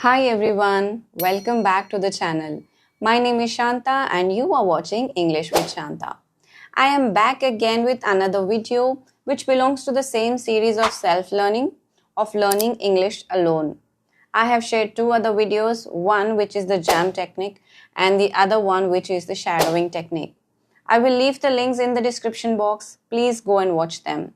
Hi everyone, welcome back to the channel. My name is Shanta and you are watching English with Shanta. I am back again with another video which belongs to the same series of self-learning of learning English alone. I have shared two other videos, one which is the jam technique and the other one which is the shadowing technique. I will leave the links in the description box. Please go and watch them.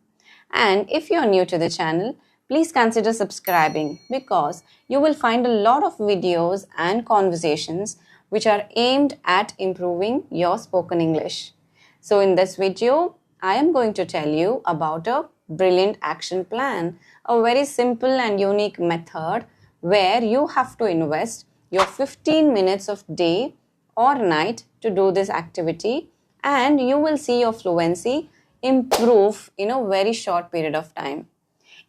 And if you are new to the channel, please consider subscribing because you will find a lot of videos and conversations which are aimed at improving your spoken English. So in this video, I am going to tell you about a brilliant action plan, a very simple and unique method where you have to invest your 15 minutes of day or night to do this activity and you will see your fluency improve in a very short period of time.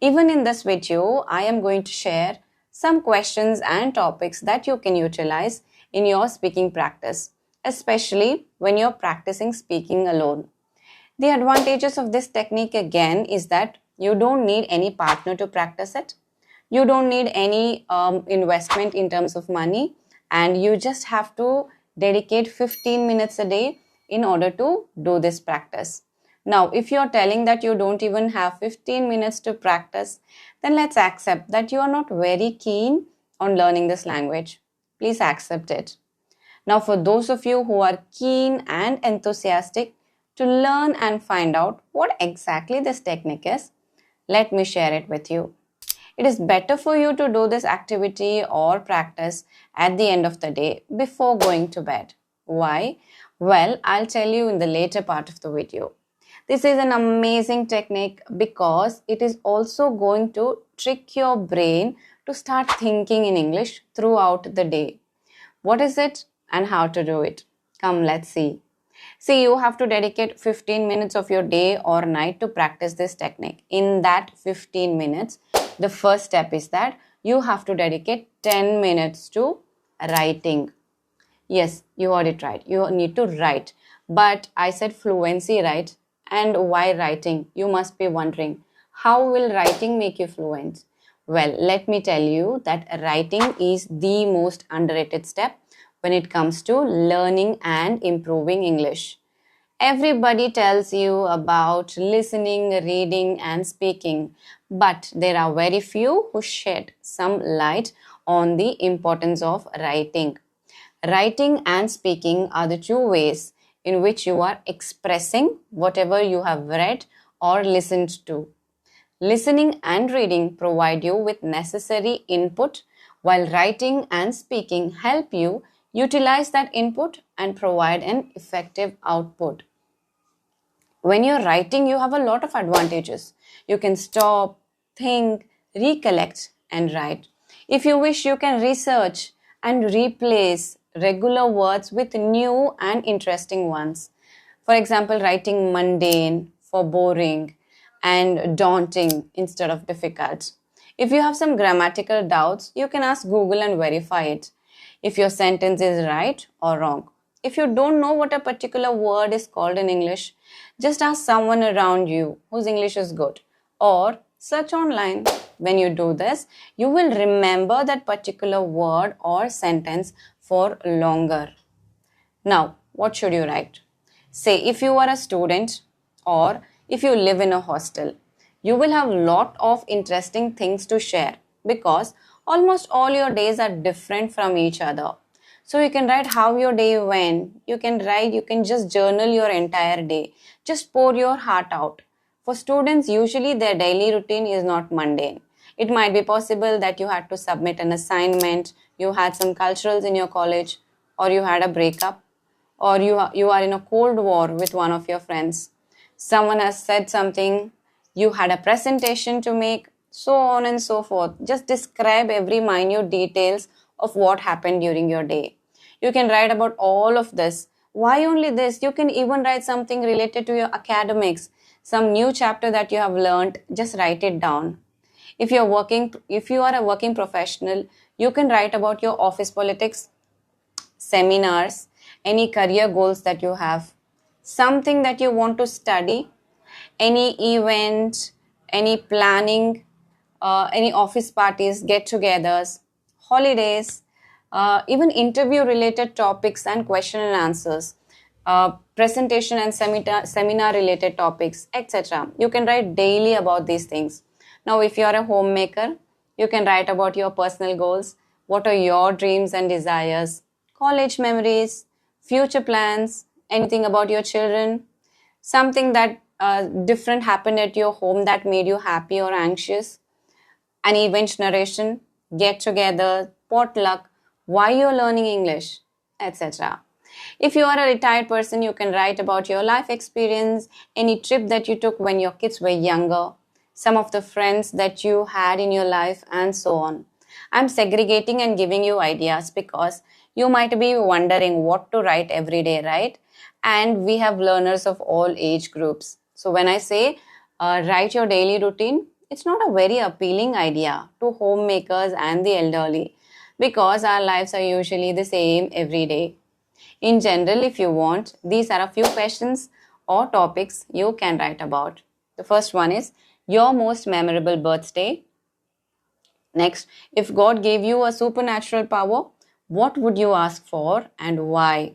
Even in this video, I am going to share some questions and topics that you can utilize in your speaking practice, especially when you're practicing speaking alone. The advantages of this technique again is that you don't need any partner to practice it. You don't need any investment in terms of money, and you just have to dedicate 15 minutes a day in order to do this practice. Now, if you're telling that you don't even have 15 minutes to practice, then let's accept that you are not very keen on learning this language. Please accept it. Now, for those of you who are keen and enthusiastic to learn and find out what exactly this technique is, let me share it with you. It is better for you to do this activity or practice at the end of the day before going to bed. Why? Well, I'll tell you in the later part of the video. This is an amazing technique because it is also going to trick your brain to start thinking in English throughout the day. What is it and how to do it? Come, let's see. See, you have to dedicate 15 minutes of your day or night to practice this technique. In that 15 minutes, the first step is that you have to dedicate 10 minutes to writing. Yes, you heard it right. You need to write. But I said fluency, right? And why writing? You must be wondering, how will writing make you fluent? Well, let me tell you that writing is the most underrated step when it comes to learning and improving English. Everybody tells you about listening, reading, and speaking, but there are very few who shed some light on the importance of writing. Writing and speaking are the two ways in which you are expressing whatever you have read or listened to. Listening and reading provide you with necessary input, while writing and speaking help you utilize that input and provide an effective output. When you're writing, you have a lot of advantages. You can stop, think, recollect, and write. If you wish, you can research and replace regular words with new and interesting ones. For example, writing mundane for boring and daunting instead of difficult. If you have some grammatical doubts, you can ask Google and verify it. If your sentence is right or wrong. If you don't know what a particular word is called in English, just ask someone around you whose English is good or search online. When you do this, you will remember that particular word or sentence for longer. Now, what should you write? Say if you are a student or if you live in a hostel, you will have lot of interesting things to share because almost all your days are different from each other. So you can write how your day went. You can just journal your entire day. Just pour your heart out. For students, usually their daily routine is not mundane. It might be possible that you had to submit an assignment, you had some culturals in your college, or you had a breakup, or you are in a cold war with one of your friends. Someone has said something, you had a presentation to make, so on and so forth. Just describe every minute details of what happened during your day. You can write about all of this. Why only this? You can even write something related to your academics, some new chapter that you have learned, just write it down. If you are a working professional, you can write about your office politics, seminars, any career goals that you have, something that you want to study, any event, any planning, any office parties, get-togethers, holidays, even interview related topics and question and answers, presentation and seminar related topics, etc. You can write daily about these things. Now, if you are a homemaker, you can write about your personal goals. What are your dreams and desires? College memories, future plans, anything about your children, something that different happened at your home that made you happy or anxious, an event narration, get together, potluck, why you're learning English, etc. If you are a retired person, you can write about your life experience, any trip that you took when your kids were younger, some of the friends that you had in your life, and so on. I'm segregating and giving you ideas because you might be wondering what to write every day, right? And we have learners of all age groups. So when I say write your daily routine, it's not a very appealing idea to homemakers and the elderly because our lives are usually the same every day. In general, if you want, these are a few questions or topics you can write about. The first one is your most memorable birthday. Next, if God gave you a supernatural power, what would you ask for and why?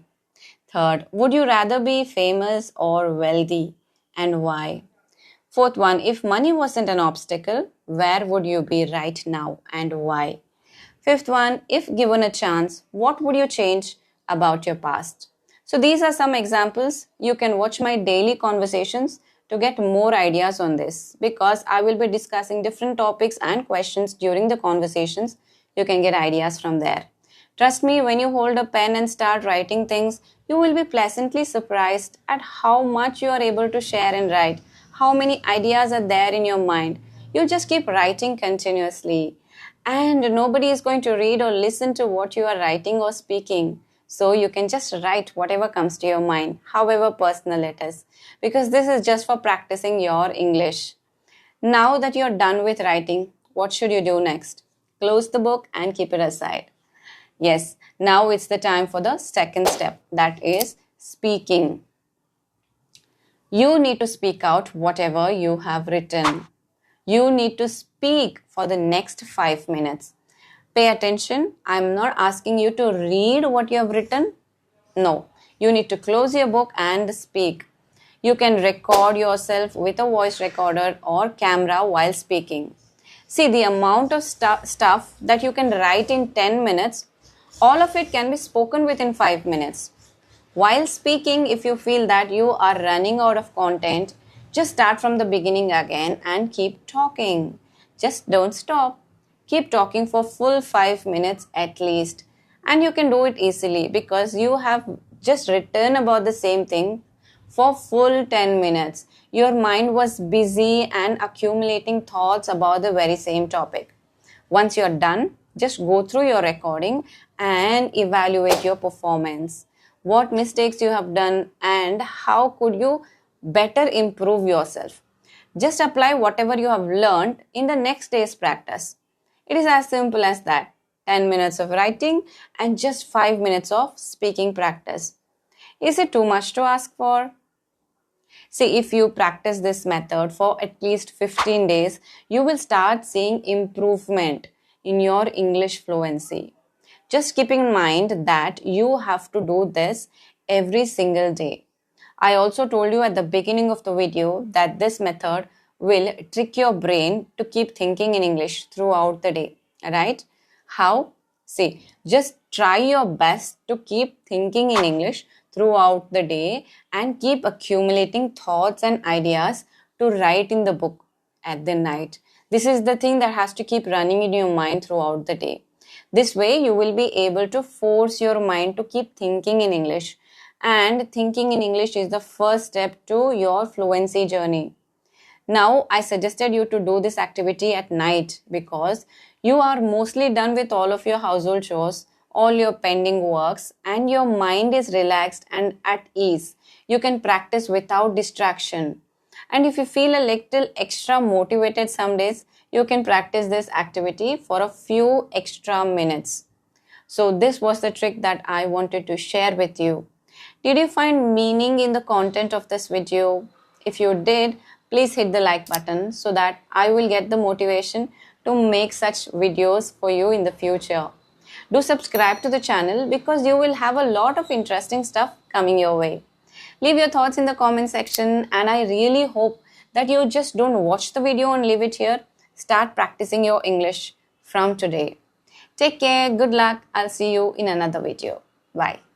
Third, would you rather be famous or wealthy and why? Fourth one, if money wasn't an obstacle, where would you be right now and why? Fifth one, if given a chance, what would you change about your past? So these are some examples. You can watch my daily conversations to get more ideas on this because I will be discussing different topics and questions during the conversations. You can get ideas from there. Trust me, when you hold a pen and start writing things, you will be pleasantly surprised at how much you are able to share and write, how many ideas are there in your mind. You just keep writing continuously, and nobody is going to read or listen to what you are writing or speaking. So you can just write whatever comes to your mind, however personal it is, because this is just for practicing your English. Now that you're done with writing, what should you do next? Close the book and keep it aside. Yes, now it's the time for the second step, that is speaking. You need to speak out whatever you have written. You need to speak for the next 5 minutes. Pay attention. I'm not asking you to read what you have written. No, you need to close your book and speak. You can record yourself with a voice recorder or camera while speaking. See, the amount of stuff that you can write in 10 minutes, all of it can be spoken within 5 minutes. While speaking, if you feel that you are running out of content, just start from the beginning again and keep talking. Just don't stop. Keep talking for full 5 minutes at least. And you can do it easily because you have just written about the same thing for full 10 minutes. Your mind was busy and accumulating thoughts about the very same topic. Once you're done, just go through your recording and evaluate your performance. What mistakes you have done and how could you better improve yourself. Just apply whatever you have learned in the next day's practice. It is as simple as that. 10 minutes of writing and just 5 minutes of speaking practice. Is it too much to ask for? See, if you practice this method for at least 15 days, you will start seeing improvement in your English fluency. Just keep in mind that you have to do this every single day. I also told you at the beginning of the video that this method will trick your brain to keep thinking in English throughout the day, right? How? See, just try your best to keep thinking in English throughout the day and keep accumulating thoughts and ideas to write in the book at the night. This is the thing that has to keep running in your mind throughout the day. This way, you will be able to force your mind to keep thinking in English. And thinking in English is the first step to your fluency journey. Now, I suggested you to do this activity at night because you are mostly done with all of your household chores, all your pending works, and your mind is relaxed and at ease. You can practice without distraction. And if you feel a little extra motivated some days, you can practice this activity for a few extra minutes. So this was the trick that I wanted to share with you. Did you find meaning in the content of this video? If you did, please hit the like button so that I will get the motivation to make such videos for you in the future. Do subscribe to the channel because you will have a lot of interesting stuff coming your way. Leave your thoughts in the comment section, and I really hope that you just don't watch the video and leave it here. Start practicing your English from today. Take care, good luck. I'll see you in another video. Bye.